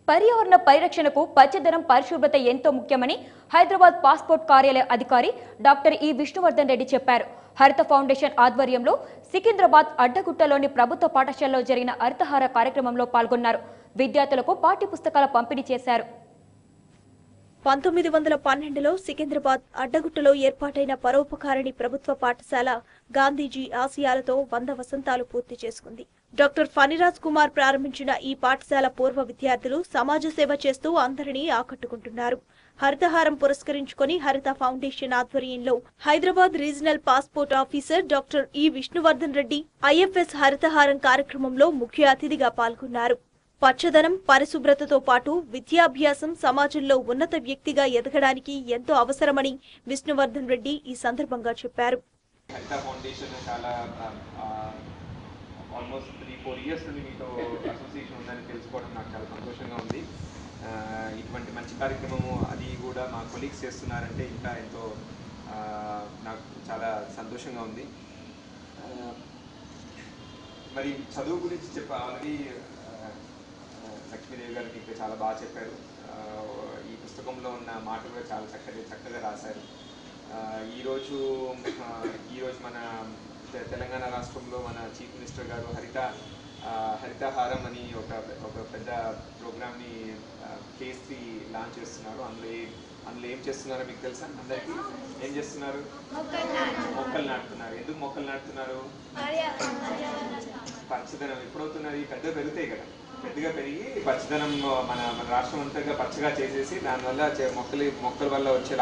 పర్యావరణ పరిరక్షణకు పచ్చదనం పరిశుభ్రత ఎంతో ముఖ్యమని హైదరాబాద్ పాస్పోర్ట్ కార్యాలయ అధికారి డాక్టర్ ఈ విష్ణువర్ధన్ రెడ్డి చెప్పారు. హరిత ఫౌండేషన్ ఆధ్వర్యంలో సికింద్రాబాద్ అడ్డగుట్టలోని ప్రభుత్వ పాఠశాలలో జరిగిన హరితహార కార్యక్రమంలో పాల్గొన్నారు. విద్యార్థులకు పాఠ్య పుస్తకాల పంపిణీ చేశారు. 1912లో సికింద్రాబాద్ అడ్డగుట్టలో ఏర్పాటైన పరోపకారిణి ప్రభుత్వ పాఠశాల గాంధీజీ ఆశయాలతో 100 వసంతాలు పూర్తి చేసుకుంది. డాక్టర్ ఫణిరాజ్ కుమార్ ప్రారంభించిన ఈ పాఠశాల పూర్వ విద్యార్థులు సమాజ సేవ చేస్తూ అందరినీ ఆకట్టుకుంటున్నారు. హరితహారం పురస్కరించుకొని హరిత ఫౌండేషన్ ఆధ్వర్యంలో Hyderabad regional passport officer doctor ఈ విష్ణువర్ధన్ రెడ్డి ఐఎఫ్ఎస్ హరితహారం కార్యక్రమంలో ముఖ్య అతిథిగా పాల్గొన్నారు. పచ్చదనం, పరిశుభ్రతతో పాటు విద్యాభ్యాసం సమాజంలో ఉన్నత వ్యక్తిగా ఎదగడానికి ఎంతో అవసరమని విష్ణువర్ధన్ రెడ్డి ఈ సందర్భంగా చెప్పారు. ఆల్మోస్ట్ 3-4 ఇయర్స్ నుండి మీతో అసోసియేషన్ ఉందని తెలుసుకోవడం నాకు చాలా సంతోషంగా ఉంది. ఇటువంటి మంచి కార్యక్రమము అది కూడా మా కొలీగ్స్ చేస్తున్నారంటే ఇంకా ఎంతో నాకు చాలా సంతోషంగా ఉంది. మరి చదువు గురించి ఆల్రెడీ లక్ష్మీదేవి గారు మీకు చాలా బాగా చెప్పారు. ఈ పుస్తకంలో ఉన్న మాటలు కూడా చాలా చక్కగా రాశారు. ఈరోజు మన తెలంగాణ రాష్ట్రంలో మన చీఫ్ మినిస్టర్ గారు హరితహారం అని ఒక పెద్ద ప్రోగ్రామ్ని ఫేజ్ 3 లాంచ్ చేస్తున్నారు. అందులో ఏం చేస్తున్నారో మీకు తెలుసా? అందరికీ ఏం చేస్తున్నారు? మొక్కలు నాటుతున్నారు. ఎందుకు మొక్కలు నాటుతున్నారు? పచ్చదనం ఎప్పుడవుతున్నది? పెద్దగా పెరుగుతాయి కదా, పెద్దగా పెరిగి పచ్చదనం మన రాష్ట్రం అంతగా పచ్చగా చేసేసి దానివల్ల మొక్కల వల్ల వచ్చే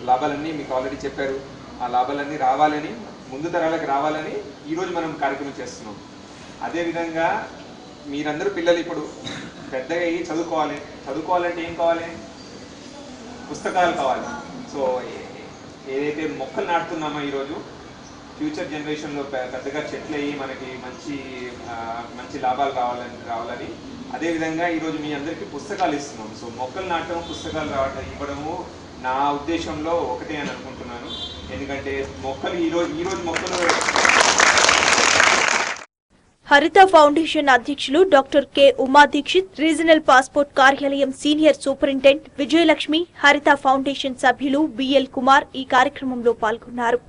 లాభాలన్నీ మీకు ఆల్రెడీ చెప్పారు. ఆ లాభాలన్నీ రావాలని, ముందు తరాలకు రావాలని ఈరోజు మనం కార్యక్రమం చేస్తున్నాం. అదేవిధంగా మీరందరూ పిల్లలు ఇప్పుడు పెద్దగా అయ్యి చదువుకోవాలంటే ఏం కావాలి? పుస్తకాలు కావాలి. సో ఏదైతే మొక్కలు నాటుతున్నామో ఈరోజు ఫ్యూచర్ జనరేషన్లో పెద్దగా చెట్లు అయ్యి మనకి మంచి లాభాలు రావాలని అదేవిధంగా ఈరోజు మీ అందరికీ పుస్తకాలు ఇస్తున్నాం. సో మొక్కలు నాటడం, పుస్తకాలు ఇవ్వడము నా ఉద్దేశంలో ఒకటే అని అనుకుంటున్నాను. ఎందుకంటే మొక్కలు ఈరోజు మొక్కలు. హరిత ఫౌండేషన్ అధ్యక్షులు doctor K Uma Dikshit, regional passport కార్యాలయం senior superintendent Vijayalakshmi, Harita Foundation సభ్యులు బిఎల్ కుమార్ ఈ కార్యక్రమంలో పాల్గొన్నారు.